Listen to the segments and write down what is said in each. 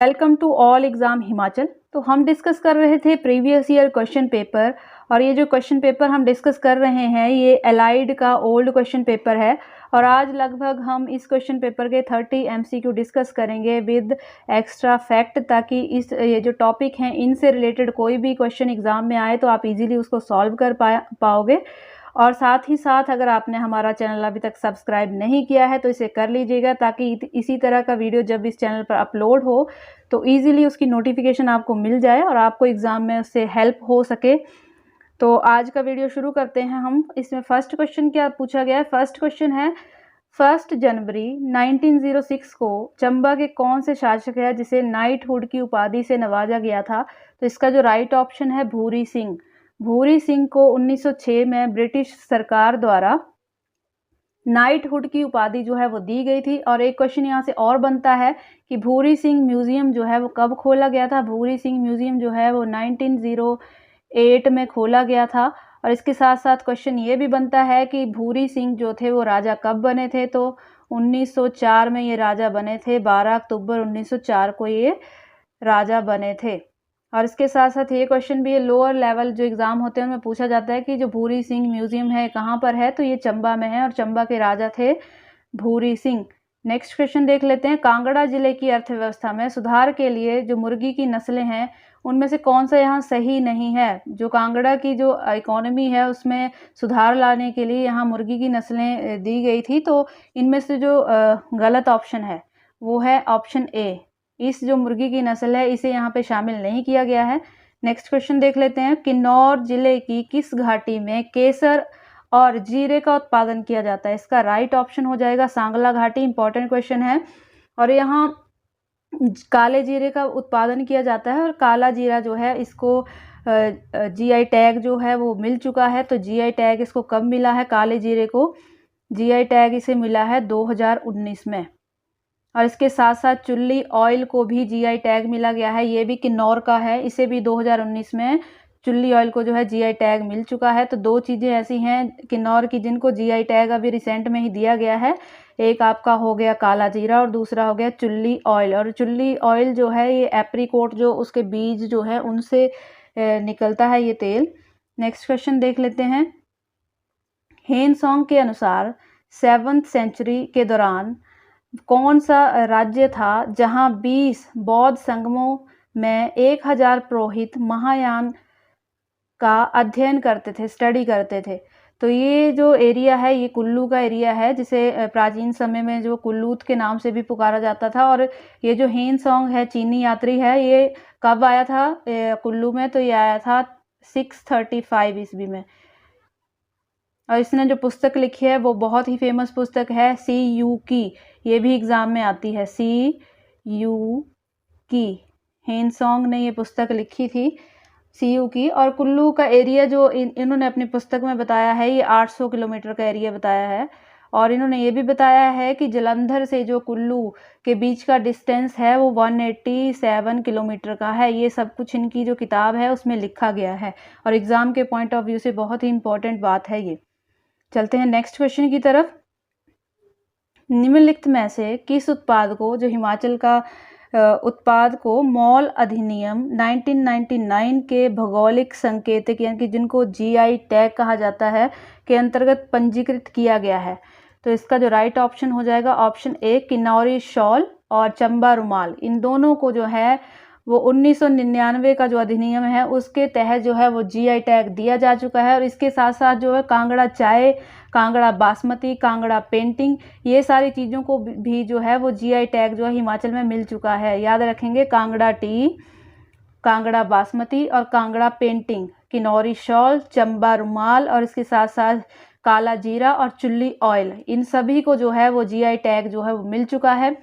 Welcome to all exam Himachal. तो हम discuss कर रहे थे प्रीवियस ईयर क्वेश्चन पेपर, और ये जो क्वेश्चन पेपर हम डिस्कस कर रहे हैं ये एलाइड का ओल्ड क्वेश्चन पेपर है। और आज लगभग हम इस क्वेश्चन पेपर के 30 एमसीक्यू डिस्कस करेंगे विद एक्स्ट्रा फैक्ट, ताकि ये जो टॉपिक हैं इनसे रिलेटेड कोई भी क्वेश्चन एग्ज़ाम में आए तो आप इजीली उसको सॉल्व कर पाओगे। और साथ ही साथ अगर आपने हमारा चैनल अभी तक सब्सक्राइब नहीं किया है तो इसे कर लीजिएगा, ताकि इसी तरह का वीडियो जब इस चैनल पर अपलोड हो तो इजीली उसकी नोटिफिकेशन आपको मिल जाए और आपको एग्ज़ाम में उससे हेल्प हो सके। तो आज का वीडियो शुरू करते हैं हम। इसमें फर्स्ट क्वेश्चन क्या पूछा गया है? फर्स्ट क्वेश्चन है 1 जनवरी 1906 को चंबा के कौन से शासक है जिसे नाइटहुड की उपाधि से नवाजा गया था? तो इसका जो राइट ऑप्शन है भूरी सिंह। भूरी सिंह को 1906 में ब्रिटिश सरकार द्वारा नाइटहुड की उपाधि जो है वो दी गई थी। और एक क्वेश्चन यहाँ से और बनता है कि भूरी सिंह म्यूजियम जो है वो कब खोला गया था? भूरी सिंह म्यूजियम जो है वो 1908 में खोला गया था। और इसके साथ साथ क्वेश्चन ये भी बनता है कि भूरी सिंह जो थे वो राजा कब बने थे? तो 1904 में ये राजा बने थे। 12 अक्टूबर 1904 को ये राजा बने थे। और इसके साथ साथ ये क्वेश्चन भी, ये लोअर लेवल जो एग्ज़ाम होते हैं उनमें पूछा जाता है कि जो भूरी सिंह म्यूजियम है कहाँ पर है? तो ये चंबा में है और चंबा के राजा थे भूरी सिंह। नेक्स्ट क्वेश्चन देख लेते हैं। कांगड़ा जिले की अर्थव्यवस्था में सुधार के लिए जो मुर्गी की नस्लें हैं उनमें से कौन सा यहाँ सही नहीं है? जो कांगड़ा की जो इकोनॉमी है उसमें सुधार लाने के लिए यहाँ मुर्गी की नस्लें दी गई थी। तो इनमें से जो गलत ऑप्शन है वो है ऑप्शन ए। इस जो मुर्गी की नस्ल है इसे यहाँ पे शामिल नहीं किया गया है। नेक्स्ट क्वेश्चन देख लेते हैं। किन्नौर जिले की किस घाटी में केसर और जीरे का उत्पादन किया जाता है? इसका राइट ऑप्शन हो जाएगा सांगला घाटी। इंपॉर्टेंट क्वेश्चन है। और यहाँ काले जीरे का उत्पादन किया जाता है और काला जीरा जो है इसको जीआई टैग जो है वो मिल चुका है। तो जीआई टैग इसको कब मिला है? काले जीरे को जीआई टैग इसे मिला है 2019 में। और इसके साथ साथ चुल्ली ऑयल को भी जीआई टैग मिला गया है। ये भी किन्नौर का है, इसे भी 2019 में चुल्ली ऑयल को जो है जीआई टैग मिल चुका है। तो दो चीज़ें ऐसी हैं किन्नौर की जिनको जीआई टैग अभी रिसेंट में ही दिया गया है। एक आपका हो गया काला जीरा और दूसरा हो गया चुल्ली ऑयल। और चुल्ली ऑयल जो है ये एप्रीकोट जो उसके बीज जो है उनसे निकलता है ये तेल। नेक्स्ट क्वेश्चन देख लेते हैं। हेनसोंग के अनुसार 7th सेंचुरी के दौरान कौन सा राज्य था जहां 20 बौद्ध संगमों में 1000 पुरोहित महायान का अध्ययन करते थे, स्टडी करते थे? तो ये जो एरिया है ये कुल्लू का एरिया है, जिसे प्राचीन समय में जो कुल्लूत के नाम से भी पुकारा जाता था। और ये जो हेनसोंग है चीनी यात्री है, ये कब आया था कुल्लू में? तो ये आया था 635 ईस्वी में। और इसने जो पुस्तक लिखी है वो बहुत ही फेमस पुस्तक है सी यू की। ये भी एग्ज़ाम में आती है, सी यू की। हेनसोंग ने ये पुस्तक लिखी थी सी यू की। और कुल्लू का एरिया जो इन्होंने अपनी पुस्तक में बताया है ये 800 किलोमीटर का एरिया बताया है। और इन्होंने ये भी बताया है कि जलंधर से जो कुल्लू के बीच का डिस्टेंस है वो 187 किलोमीटर का है। ये सब कुछ इनकी जो किताब है उसमें लिखा गया है और एग्ज़ाम के पॉइंट ऑफ व्यू से बहुत ही इंपॉर्टेंट बात है ये। चलते हैं नेक्स्ट क्वेश्चन की तरफ। निम्नलिखित में से किस उत्पाद को, जो हिमाचल का उत्पाद को मॉल अधिनियम 1999 के भौगोलिक संकेतक यानी कि जिनको जीआई टैग कहा जाता है के अंतर्गत पंजीकृत किया गया है? तो इसका जो राइट ऑप्शन हो जाएगा ऑप्शन ए किन्नौरी शॉल और चंबा रुमाल। इन दोनों को जो है वो 1999 का जो अधिनियम है उसके तहत जो है वो जीआई टैग दिया जा चुका है। और इसके साथ साथ जो है कांगड़ा चाय, कांगड़ा बासमती, कांगड़ा पेंटिंग, ये सारी चीज़ों को भी जो है वो जीआई टैग जो है हिमाचल में मिल चुका है। याद रखेंगे, कांगड़ा टी, कांगड़ा बासमती और कांगड़ा पेंटिंग, किन्नौरी शॉल, चंबा रुमाल और इसके साथ साथ काला जीरा और चुल्ली ऑयल, इन सभी को जो है वो जीआई टैग जो है वो मिल चुका है।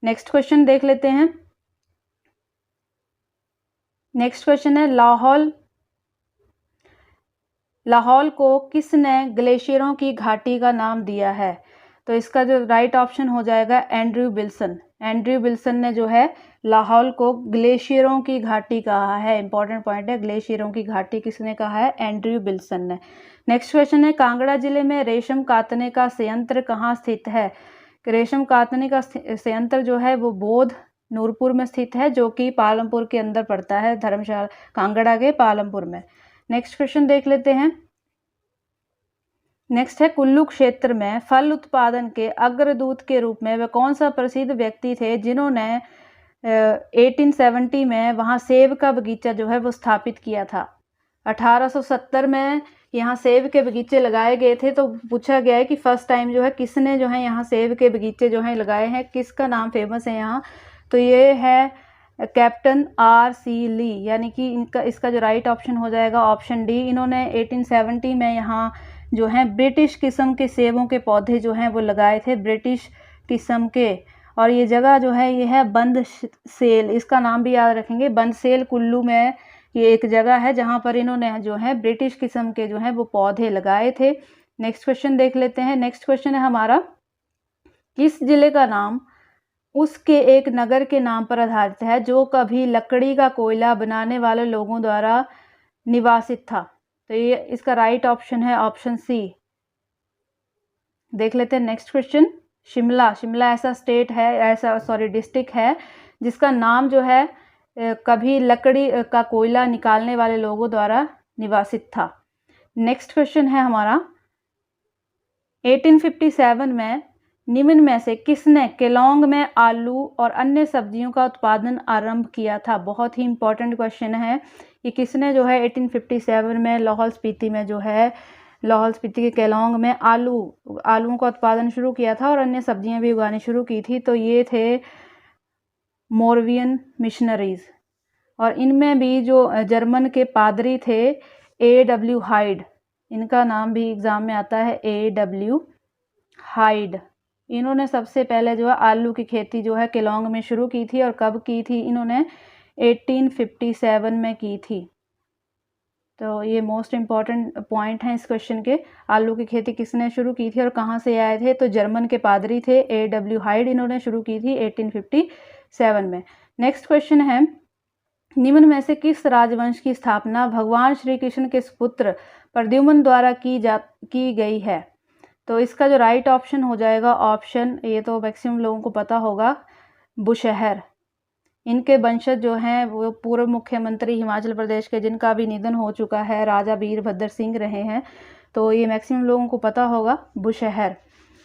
नेक्स्ट क्वेश्चन देख लेते हैं। नेक्स्ट क्वेश्चन है लाहौल को किसने ग्लेशियरों की घाटी का नाम दिया है? तो इसका जो राइट ऑप्शन हो जाएगा एंड्रयू विल्सन। एंड्रयू विल्सन ने जो है लाहौल को ग्लेशियरों की घाटी कहा है। इंपॉर्टेंट पॉइंट है, ग्लेशियरों की घाटी किसने कहा है? एंड्रयू विल्सन ने। नेक्स्ट क्वेश्चन है कांगड़ा जिले में रेशम कातने का संयंत्र कहाँ स्थित है? रेशम कातने का संयंत्र जो है वो बोध नूरपुर में स्थित है, जो कि पालमपुर के अंदर पड़ता है, धर्मशाला कांगड़ा के पालमपुर में। नेक्स्ट क्वेश्चन देख लेते हैं। नेक्स्ट है, कुल्लू क्षेत्र में फल उत्पादन के अग्रदूत के रूप में वह कौन सा प्रसिद्ध व्यक्ति थे जिन्होंने 1870 में वहाँ सेब का बगीचा जो है वो स्थापित किया था। 1870 में यहाँ सेब के बगीचे लगाए गए थे। तो पूछा गया है कि फर्स्ट टाइम जो है किसने जो है यहाँ सेब के बगीचे जो है लगाए हैं, किसका नाम फेमस है यहाँ। तो ये है कैप्टन R.C. ली, यानी कि इसका जो राइट ऑप्शन हो जाएगा ऑप्शन डी। इन्होंने 1870 में यहाँ जो है ब्रिटिश किस्म के सेबों के पौधे जो हैं वो लगाए थे, ब्रिटिश किस्म के। और ये जगह जो है ये है बंदसेल, इसका नाम भी याद रखेंगे, बंदसेल कुल्लू में ये एक जगह है जहाँ पर इन्होंने जो है ब्रिटिश किस्म के जो है वो पौधे लगाए थे। नेक्स्ट क्वेश्चन देख लेते हैं। नेक्स्ट क्वेश्चन है हमारा, किस जिले का नाम उसके एक नगर के नाम पर आधारित है जो कभी लकड़ी का कोयला बनाने वाले लोगों द्वारा निवासित था। तो ये इसका राइट ऑप्शन है ऑप्शन सी। देख लेते हैं नेक्स्ट क्वेश्चन। शिमला, शिमला ऐसा स्टेट है, ऐसा डिस्ट्रिक्ट है जिसका नाम जो है कभी लकड़ी का कोयला निकालने वाले लोगों द्वारा निवासित था। नेक्स्ट क्वेश्चन है हमारा, 1857 में निम्न में से किसने केलोंग में आलू और अन्य सब्जियों का उत्पादन आरंभ किया था। बहुत ही इंपॉर्टेंट क्वेश्चन है ये, किसने जो है 1857 में लाहौल स्पीति में जो है लाहौल स्पीति के केलोंग में आलूओं का उत्पादन शुरू किया था और अन्य सब्जियां भी उगानी शुरू की थी। तो ये थे मोरवियन मिशनरीज। और इनमें भी जो जर्मन के पादरी थे A.W. हाइड, इनका नाम भी एग्जाम में आता है A.W. हाइड। इन्होंने सबसे पहले जो है आलू की खेती जो है केलोंग में शुरू की थी। और कब की थी, इन्होंने 1857 में की थी। तो ये मोस्ट इम्पॉर्टेंट पॉइंट है इस क्वेश्चन के, आलू की खेती किसने शुरू की थी और कहाँ से आए थे। तो जर्मन के पादरी थे A.W. हाइड, इन्होंने शुरू की थी 1857 में। नेक्स्ट क्वेश्चन है, निम्न में से किस राजवंश की स्थापना भगवान श्री कृष्ण के सुपुत्र प्रद्युम्न द्वारा की गई है। तो इसका जो राइट ऑप्शन हो जाएगा ऑप्शन, ये तो मैक्सिमम लोगों को पता होगा, बुशहर। इनके वंशज जो हैं वो पूर्व मुख्यमंत्री हिमाचल प्रदेश के, जिनका भी निधन हो चुका है, राजा वीरभद्र सिंह रहे हैं। तो ये मैक्सिमम लोगों को पता होगा बुशहर।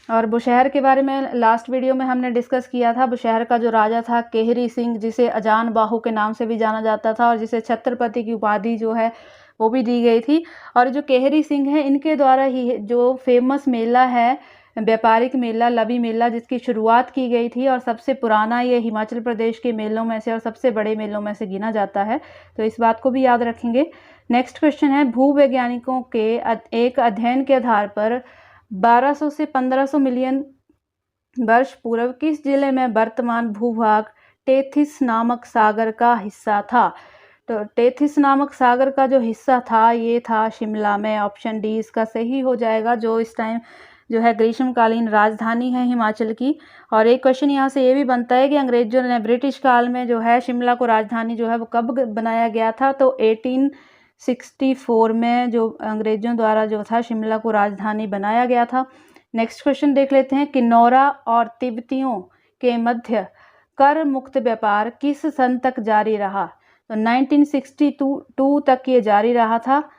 और बुशहर के बारे में लास्ट वीडियो में हमने डिस्कस किया था। बुशहर का जो राजा था केहरी सिंह, जिसे अजान बाहू के नाम से भी जाना जाता था और जिसे छत्रपति की उपाधि जो है वो भी दी गई थी। और जो केहरी सिंह है, इनके द्वारा ही जो फेमस मेला है, व्यापारिक मेला लवी मेला, जिसकी शुरुआत की गई थी और सबसे पुराना ये हिमाचल प्रदेश के मेलों में से और सबसे बड़े मेलों में से गिना जाता है। तो इस बात को भी याद रखेंगे। नेक्स्ट क्वेश्चन है, भूवैज्ञानिकों के एक अध्ययन के आधार पर 1200 से 1500 मिलियन वर्ष पूर्व किस जिले में वर्तमान भूभाग टेथिस नामक सागर का हिस्सा था। तो टेथिस नामक सागर का जो हिस्सा था ये था शिमला में। ऑप्शन डी इसका सही हो जाएगा, जो इस टाइम जो है ग्रीष्मकालीन राजधानी है हिमाचल की। और एक क्वेश्चन यहाँ से ये भी बनता है कि अंग्रेजों ने ब्रिटिश काल में जो है शिमला को राजधानी जो है वो कब बनाया गया था। तो 1864 में जो अंग्रेजों द्वारा जो था शिमला को राजधानी बनाया गया था। नेक्स्ट क्वेश्चन देख लेते हैं, किन्नौरा और तिब्बतियों के मध्य कर मुक्त व्यापार किस सन तक जारी रहा। तो 1962 तक ये जारी रहा था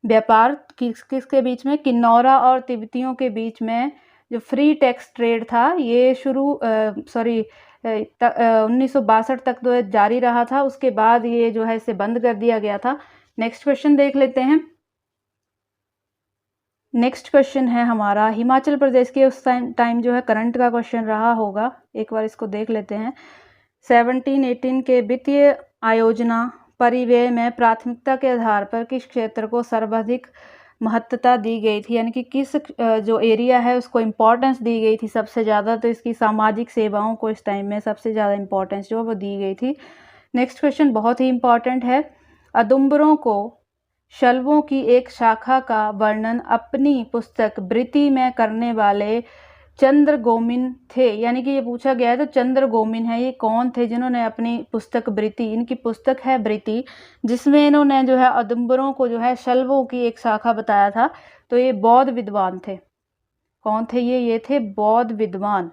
व्यापार। किसके बीच में, किन्नौरा और तिब्बतियों के बीच में जो फ्री टैक्स ट्रेड था ये 1962 तक तो जारी रहा था। उसके बाद ये जो है इसे बंद कर दिया गया था। नेक्स्ट क्वेश्चन देख लेते हैं। नेक्स्ट क्वेश्चन है हमारा, हिमाचल प्रदेश के उस टाइम जो है करंट का क्वेश्चन रहा होगा, एक बार इसको देख लेते हैं। 17-18 के वित्तीय आयोजना परिव्यय में प्राथमिकता के आधार पर किस क्षेत्र को सर्वाधिक महत्वता दी गई थी, यानी कि किस जो एरिया है उसको इम्पोर्टेंस दी गई थी सबसे ज़्यादा। तो इसकी सामाजिक सेवाओं को इस टाइम में सबसे ज़्यादा इम्पोर्टेंस जो वो दी गई थी। नेक्स्ट क्वेश्चन बहुत ही इम्पॉर्टेंट है, अदुम्बरों को शलवों की एक शाखा का वर्णन अपनी पुस्तक ब्रिति में करने वाले चंद्र गोमिन थे, यानी कि ये पूछा गया है तो चंद्र गोमिन है, ये कौन थे जिन्होंने अपनी पुस्तक ब्रिति, इनकी पुस्तक है ब्रिति, जिसमें इन्होंने जो है अदुम्बरों को जो है शलवों की एक शाखा बताया था। तो ये बौद्ध विद्वान थे। कौन थे ये थे बौद्ध विद्वान।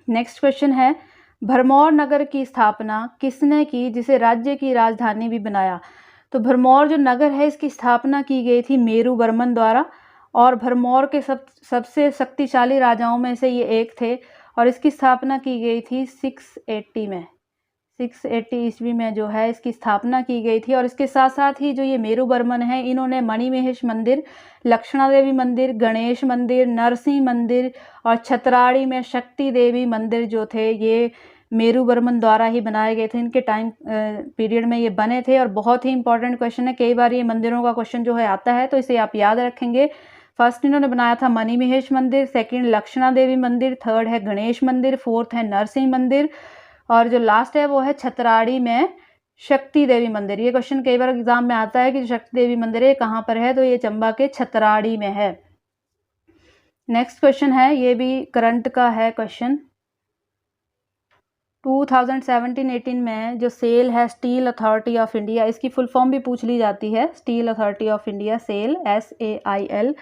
नेक्स्ट क्वेश्चन है, भरमौर नगर की स्थापना किसने की, जिसे राज्य की राजधानी भी बनाया? तो भरमौर जो नगर है इसकी स्थापना की गई थी मेरुवर्मन द्वारा, और भरमौर के सबसे शक्तिशाली राजाओं में से ये एक थे, और इसकी स्थापना की गई थी 680 में, 680 ईस्वी में जो है इसकी स्थापना की गई थी। और इसके साथ साथ ही जो ये मेरुवर्मन है, इन्होंने मणिमहेश मंदिर, लक्ष्मणा देवी मंदिर, गणेश मंदिर, नरसिंह मंदिर और छतराड़ी में शक्ति देवी मंदिर जो थे ये मेरुवर्मन द्वारा ही बनाए गए थे। इनके टाइम पीरियड में ये बने थे, और बहुत ही इंपॉर्टेंट क्वेश्चन है, कई बार ये मंदिरों का क्वेश्चन जो है आता है, तो इसे आप याद रखेंगे। फर्स्ट इन्होंने बनाया था मणिमहेश मंदिर, सेकंड लक्ष्मणा देवी मंदिर, थर्ड है गणेश मंदिर, फोर्थ है नरसिंह मंदिर, और जो लास्ट है वो है छतराड़ी में शक्ति देवी मंदिर। ये क्वेश्चन कई बार एग्जाम में आता है कि शक्ति देवी मंदिर है कहाँ पर है, तो ये चंबा के छतराड़ी में है। नेक्स्ट क्वेश्चन है, ये भी करंट का है क्वेश्चन। 2017-18 में जो सेल है स्टील अथॉरिटी ऑफ इंडिया, इसकी फुल फॉर्म भी पूछ ली जाती है, steel authority of India, SAIL SAIL,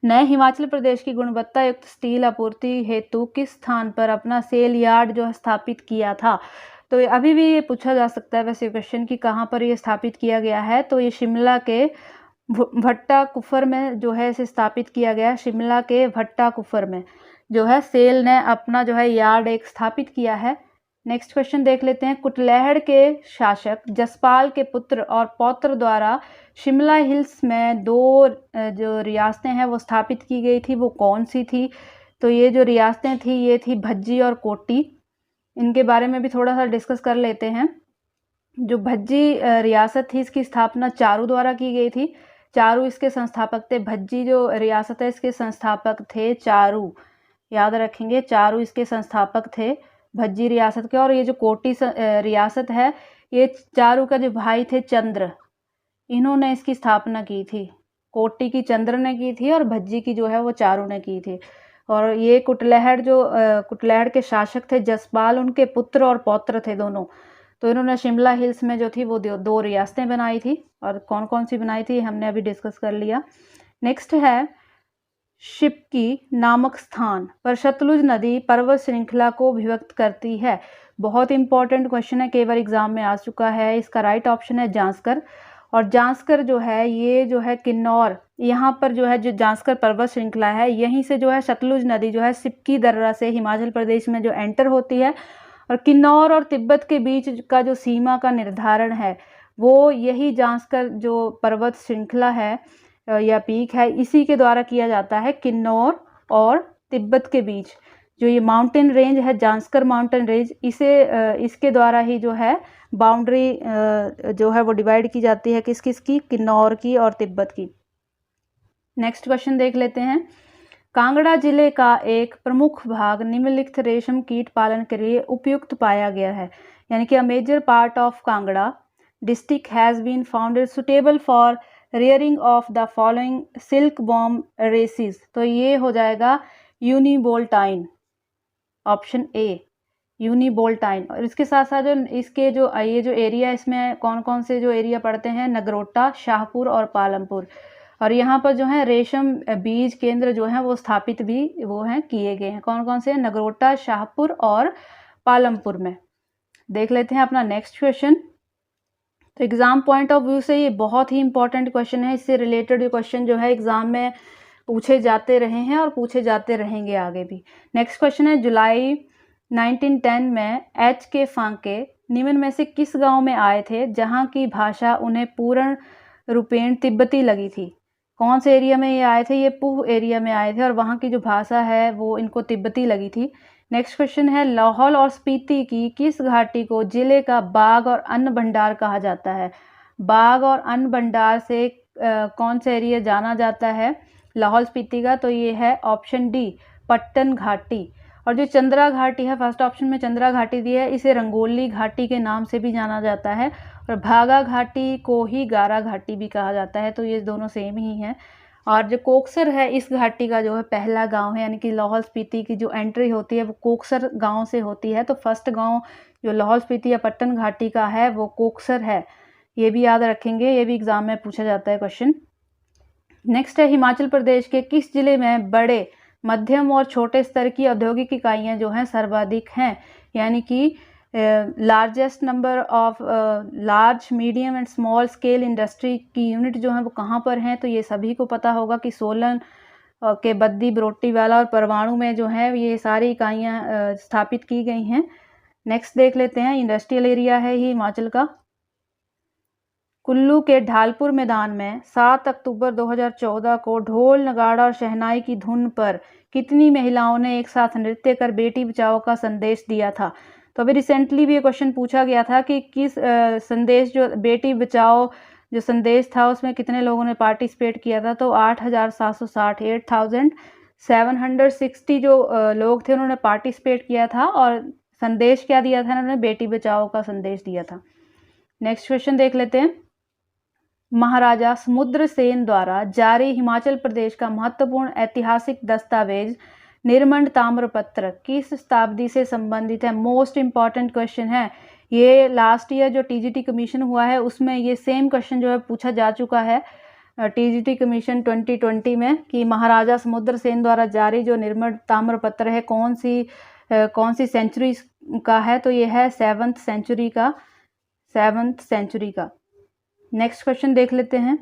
नए हिमाचल प्रदेश की गुणवत्ता युक्त स्टील आपूर्ति हेतु किस स्थान पर अपना सेल यार्ड जो है स्थापित किया था? तो अभी भी ये पूछा जा सकता है वैसे क्वेश्चन कि कहाँ पर ये स्थापित किया गया है, तो ये शिमला के भट्टा कुफर में जो है इसे स्थापित किया गया। शिमला के भट्टा कुफर में जो है सेल ने अपना जो है यार्ड एक स्थापित किया है। नेक्स्ट क्वेश्चन देख लेते हैं। कुटलैहड़ के शासक जसपाल के पुत्र और पौत्र द्वारा शिमला हिल्स में 2 जो रियासतें हैं वो स्थापित की गई थी, वो कौन सी थी? तो ये जो रियासतें थी ये थी भज्जी और कोटी। इनके बारे में भी थोड़ा सा डिस्कस कर लेते हैं। जो भज्जी रियासत थी इसकी स्थापना चारू द्वारा की गई थी। चारू इसके संस्थापक थे। भज्जी जो रियासत है इसके संस्थापक थे चारू, याद रखेंगे, चारू इसके संस्थापक थे भज्जी रियासत के। और ये जो कोटी रियासत है ये चारू का जो भाई थे चंद्र, इन्होंने इसकी स्थापना की थी। कोटी की चंद्र ने की थी और भज्जी की जो है वो चारू ने की थी। और ये कुटलैहड़ के शासक थे जसपाल, उनके पुत्र और पौत्र थे दोनों। तो इन्होंने शिमला हिल्स में जो थी वो 2 रियासतें बनाई थी, और कौन कौन सी बनाई थी हमने अभी डिस्कस कर लिया। नेक्स्ट है, शिपकी नामक स्थान पर सतलुज नदी पर्वत श्रृंखला को विभक्त करती है। बहुत इंपॉर्टेंट क्वेश्चन है, कई बार एग्जाम में आ चुका है। इसका राइट ऑप्शन है जांस्कर। और जांस्कर जो है ये जो है किन्नौर, यहाँ पर जो है जो जांस्कर पर्वत श्रृंखला है यहीं से जो है सतलुज नदी जो है सिपकी दर्रा से हिमाचल प्रदेश में जो एंटर होती है, और किन्नौर और तिब्बत के बीच का जो सीमा का निर्धारण है वो यही जांस्कर जो पर्वत श्रृंखला है या पीक है इसी के द्वारा किया जाता है। किन्नौर और तिब्बत के बीच जो ये माउंटेन रेंज है जांस्कर माउंटेन रेंज, इसके द्वारा ही जो है बाउंड्री जो है वो डिवाइड की जाती है किस किस की, किन्नौर की और तिब्बत की। नेक्स्ट क्वेश्चन देख लेते हैं। कांगड़ा जिले का एक प्रमुख भाग निम्नलिखित रेशम कीट पालन के लिए उपयुक्त पाया गया है, यानी कि a major part of Kangra district has been founded suitable for rearing of the following silk worm races. तो ये हो जाएगा यूनिबोल्टाइन, ऑप्शन ए यूनिबोल्टाइन। और इसके साथ साथ जो इसके जो ये जो एरिया इसमें कौन कौन से जो एरिया पड़ते हैं, नगरोटा, शाहपुर और पालमपुर। और यहाँ पर जो है रेशम बीज केंद्र जो है वो स्थापित भी वो हैं किए गए हैं। कौन कौन से? नगरोटा, शाहपुर और पालमपुर में। देख लेते हैं अपना नेक्स्ट क्वेश्चन। तो एग्जाम पॉइंट ऑफ व्यू से ये बहुत ही इंपॉर्टेंट क्वेश्चन है। इससे रिलेटेड क्वेश्चन जो है एग्जाम में पूछे जाते रहे हैं और पूछे जाते रहेंगे आगे भी। नेक्स्ट क्वेश्चन है, जुलाई 1910 में H.K. फांके निम्न में से किस गांव में आए थे जहां की भाषा उन्हें पूर्ण रूपेण तिब्बती लगी थी? कौन से एरिया में ये आए थे? ये पूह एरिया में आए थे और वहाँ की जो भाषा है वो इनको तिब्बती लगी थी। नेक्स्ट क्वेश्चन है, लाहौल और स्पीति की किस घाटी को जिले का बाग और अन्न भंडार कहा जाता है? बाग और अन्न भंडार से कौन सा एरिया जाना जाता है लाहौल स्पीति का? तो ये है ऑप्शन डी, पट्टन घाटी। और जो चंद्रा घाटी है, फर्स्ट ऑप्शन में चंद्रा घाटी दी है, इसे रंगोली घाटी के नाम से भी जाना जाता है, और भागा घाटी को ही गारा घाटी भी कहा जाता है। तो ये दोनों सेम ही हैं। और जो कोकसर है इस घाटी का जो है पहला गांव है, यानी कि लाहौल स्पीति की जो एंट्री होती है वो कोकसर गांव से होती है। तो फर्स्ट गांव जो लाहौल स्पीति या पट्टन घाटी का है वो कोकसर है। ये भी याद रखेंगे, ये भी एग्जाम में पूछा जाता है क्वेश्चन। नेक्स्ट है, हिमाचल प्रदेश के किस जिले में बड़े, मध्यम और छोटे स्तर की औद्योगिक इकाइयां जो हैं सर्वाधिक हैं? यानी कि largest number of large medium and small scale industry की यूनिट जो है वो कहाँ पर हैं, तो ये सभी को पता होगा कि सोलन के बद्दी, बरोटीवाला और परवाणु में जो है ये सारी इकाइयाँ स्थापित की गई हैं। नेक्स्ट देख लेते हैं, इंडस्ट्रियल एरिया है ये हिमाचल का। कुल्लू के ढालपुर मैदान में 7 अक्टूबर 2014 को ढोल, नगाड़ा और शहनाई की धुन पर कितनी महिलाओं ने एक साथ नृत्य कर बेटी बचाओ का संदेश दिया था? तो अभी रिसेंटली भी ये क्वेश्चन पूछा गया था कि किस संदेश, जो बेटी बचाओ जो संदेश था उसमें कितने लोगों ने पार्टिसिपेट किया था? तो 8,760 8,760 जो लोग थे उन्होंने पार्टिसिपेट किया था और संदेश क्या दिया था? उन्होंने बेटी बचाओ का संदेश दिया था। नेक्स्ट क्वेश्चन देख लेते हैं, महाराजा समुद्र सेन द्वारा जारी हिमाचल प्रदेश का महत्वपूर्ण ऐतिहासिक दस्तावेज निर्मंड ताम्रपत्र किस शताब्दी से संबंधित है? मोस्ट इंपॉर्टेंट क्वेश्चन है ये। लास्ट ईयर जो टीजीटी कमीशन हुआ है उसमें ये सेम क्वेश्चन जो है पूछा जा चुका है टीजीटी कमीशन 2020 में, कि महाराजा समुद्र सेन द्वारा जारी जो निर्मंड ताम्रपत्र है कौन सी सेंचुरी का है? तो ये है 7th सेंचुरी का। नेक्स्ट क्वेश्चन देख लेते हैं।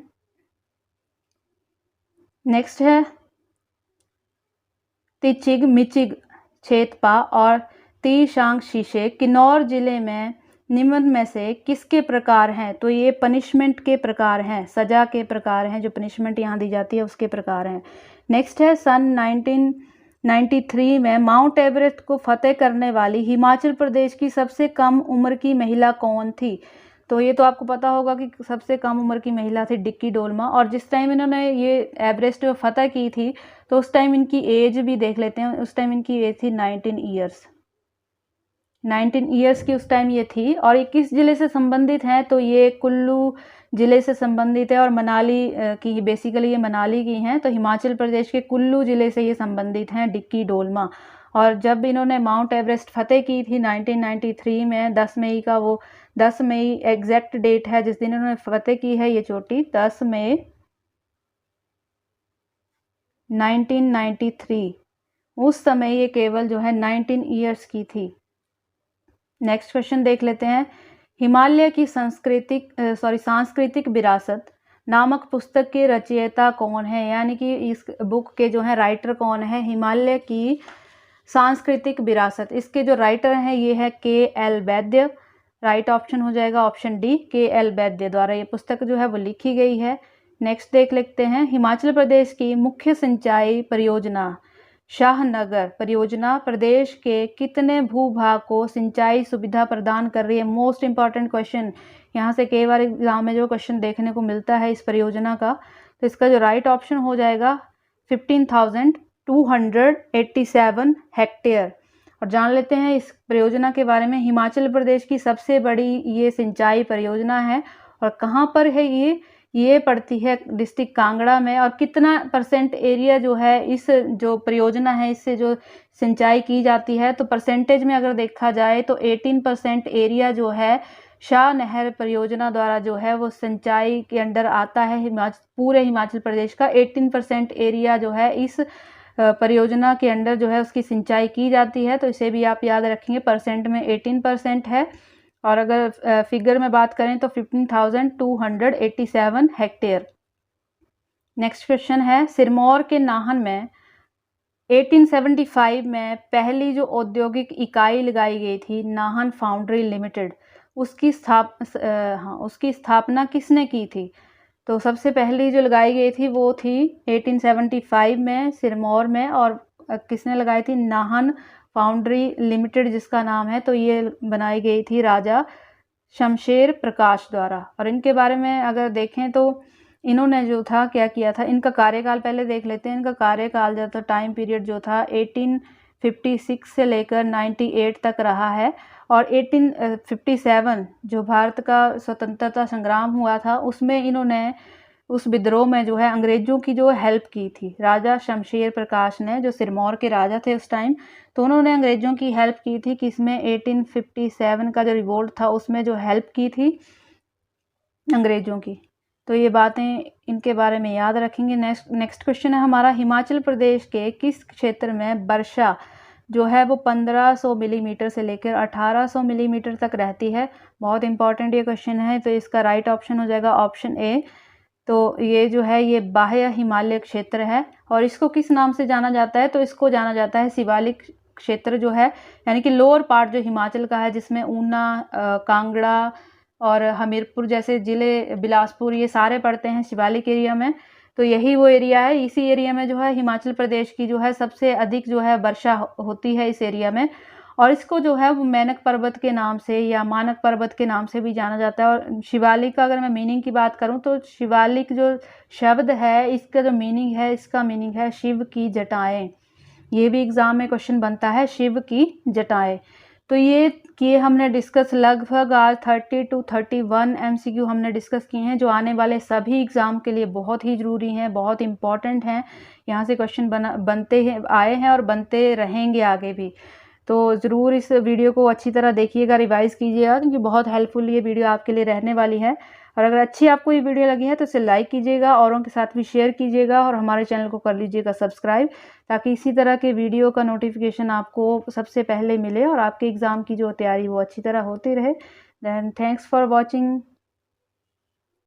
नेक्स्ट है, तिचिग, मिचिग, छेतपा और तीशांग शीशे किन्नौर जिले में निम्न में से किसके प्रकार हैं? तो ये पनिशमेंट के प्रकार हैं, सजा के प्रकार हैं, जो पनिशमेंट यहाँ दी जाती है उसके प्रकार हैं। नेक्स्ट है, सन 1993 में माउंट एवरेस्ट को फतेह करने वाली हिमाचल प्रदेश की सबसे कम उम्र की महिला कौन थी? तो ये तो आपको पता होगा कि सबसे कम उम्र की महिला थी डिक्की डोलमा, और जिस टाइम इन्होंने ये एवरेस्ट फतेह की थी तो उस टाइम इनकी एज भी देख लेते हैं। उस टाइम इनकी एज थी 19 ईयर्स की उस टाइम ये थी। और ये किस जिले से संबंधित हैं? तो ये कुल्लू जिले से संबंधित है और मनाली की, बेसिकली ये मनाली की हैं, तो हिमाचल प्रदेश के कुल्लू जिले से ये संबंधित हैं डिक्की डोलमा। और जब इन्होंने माउंट एवरेस्ट फतेह की थी 1993 में 10 मई एग्जैक्ट डेट है जिस दिन इन्होंने फतेह की है ये चोटी, 10 मई 1993। उस समय ये केवल जो है 19 ईयर्स की थी। नेक्स्ट क्वेश्चन देख लेते हैं, हिमालय की सांस्कृतिक विरासत नामक पुस्तक के रचयिता कौन है? यानी कि इस बुक के जो है राइटर कौन है? हिमालय की सांस्कृतिक विरासत, इसके जो राइटर हैं ये है KL वैद्य। राइट ऑप्शन हो जाएगा ऑप्शन डी, KL वैद्य द्वारा ये पुस्तक जो है वो लिखी गई है। नेक्स्ट देख लेते हैं, हिमाचल प्रदेश की मुख्य सिंचाई परियोजना शाहनगर परियोजना प्रदेश के कितने भूभाग को सिंचाई सुविधा प्रदान कर रही है? मोस्ट इंपॉर्टेंट क्वेश्चन, यहाँ से कई बार एग्जाम में जो क्वेश्चन देखने को मिलता है इस परियोजना का। तो इसका जो राइट ऑप्शन हो जाएगा 15,287 हेक्टेयर। और जान लेते हैं इस परियोजना के बारे में। हिमाचल प्रदेश की सबसे बड़ी ये सिंचाई परियोजना है और कहाँ पर है ये पड़ती है डिस्ट्रिक्ट कांगड़ा में। और कितना % एरिया जो है इस जो परियोजना है इससे जो सिंचाई की जाती है, तो परसेंटेज में अगर देखा जाए तो 18% एरिया जो है शाह नहर परियोजना द्वारा जो है वो सिंचाई के अंडर आता है। पूरे हिमाचल प्रदेश का 18% एरिया जो है इस परियोजना के अंडर जो है उसकी सिंचाई की जाती है। तो इसे भी आप याद रखेंगे, परसेंट में 18% है। और अगर फिगर में बात करें तो 15,287 हेक्टेयर। नेक्स्ट क्वेश्चन है, सिरमौर के नाहन में 1875 में पहली जो औद्योगिक इकाई लगाई गई थी नाहन फाउंड्री लिमिटेड, उसकी स्थापना किसने की थी? तो सबसे पहली जो लगाई गई थी वो थी 1875 में सिरमौर में, और किसने लगाई थी? नाहन फाउंड्री लिमिटेड जिसका नाम है। तो ये बनाई गई थी राजा शमशेर प्रकाश द्वारा। और इनके बारे में अगर देखें तो इन्होंने जो था क्या किया था, इनका कार्यकाल पहले देख लेते हैं। इनका कार्यकाल जो था, टाइम पीरियड जो था 1856 से लेकर 98 तक रहा है। और 1857 जो भारत का स्वतंत्रता संग्राम हुआ था उसमें इन्होंने उस विद्रोह में जो है अंग्रेजों की जो हेल्प की थी। राजा शमशेर प्रकाश ने, जो सिरमौर के राजा थे उस टाइम, तो उन्होंने अंग्रेजों की हेल्प की थी किसमें? 1857 का जो रिवोल्ट था उसमें जो हेल्प की थी अंग्रेजों की। तो ये बातें इनके बारे में याद रखेंगे। नेक्स्ट क्वेश्चन है हमारा, हिमाचल प्रदेश के किस क्षेत्र में वर्षा जो है वो 1500 मिलीमीटर से लेकर 1800 मिलीमीटर तक रहती है। बहुत इंपॉर्टेंट ये क्वेश्चन है, तो इसका राइट ऑप्शन हो जाएगा ऑप्शन ए। तो ये जो है ये बाह्य हिमालय क्षेत्र है और इसको किस नाम से जाना जाता है, तो इसको जाना जाता है शिवालिक क्षेत्र जो है, यानी कि लोअर पार्ट जो हिमाचल का है, जिसमें ऊना, कांगड़ा और हमीरपुर जैसे ज़िले, बिलासपुर, ये सारे पड़ते हैं शिवालिक एरिया में। तो यही वो एरिया है, इसी एरिया में जो है हिमाचल प्रदेश की जो है सबसे अधिक जो है वर्षा होती है इस एरिया में। और इसको जो है वो मेनक पर्वत के नाम से या मानक पर्वत के नाम से भी जाना जाता है। और शिवालिक का अगर मैं मीनिंग की बात करूं तो शिवालिक जो शब्द है इसका जो मीनिंग है, इसका मीनिंग है शिव की जटाएं। ये भी एग्जाम में क्वेश्चन बनता है, शिव की जटाएं। तो ये किए हमने डिस्कस, लगभग आज 30 to 31 MCQ हमने डिस्कस किए हैं, जो आने वाले सभी एग्ज़ाम के लिए बहुत ही ज़रूरी हैं, बहुत इंपॉर्टेंट हैं। यहाँ से क्वेश्चन बनते हैं, आए हैं और बनते रहेंगे आगे भी। तो ज़रूर इस वीडियो को अच्छी तरह देखिएगा, रिवाइज़ कीजिएगा, क्योंकि बहुत हेल्पफुल ये वीडियो आपके लिए रहने वाली है। और अगर अच्छी आपको ये वीडियो लगी है तो इसे लाइक कीजिएगा, औरों के साथ भी शेयर कीजिएगा और हमारे चैनल को कर लीजिएगा सब्सक्राइब, ताकि इसी तरह के वीडियो का नोटिफिकेशन आपको सबसे पहले मिले और आपके एग्ज़ाम की जो तैयारी वो अच्छी तरह होती रहे। Then thanks for watching.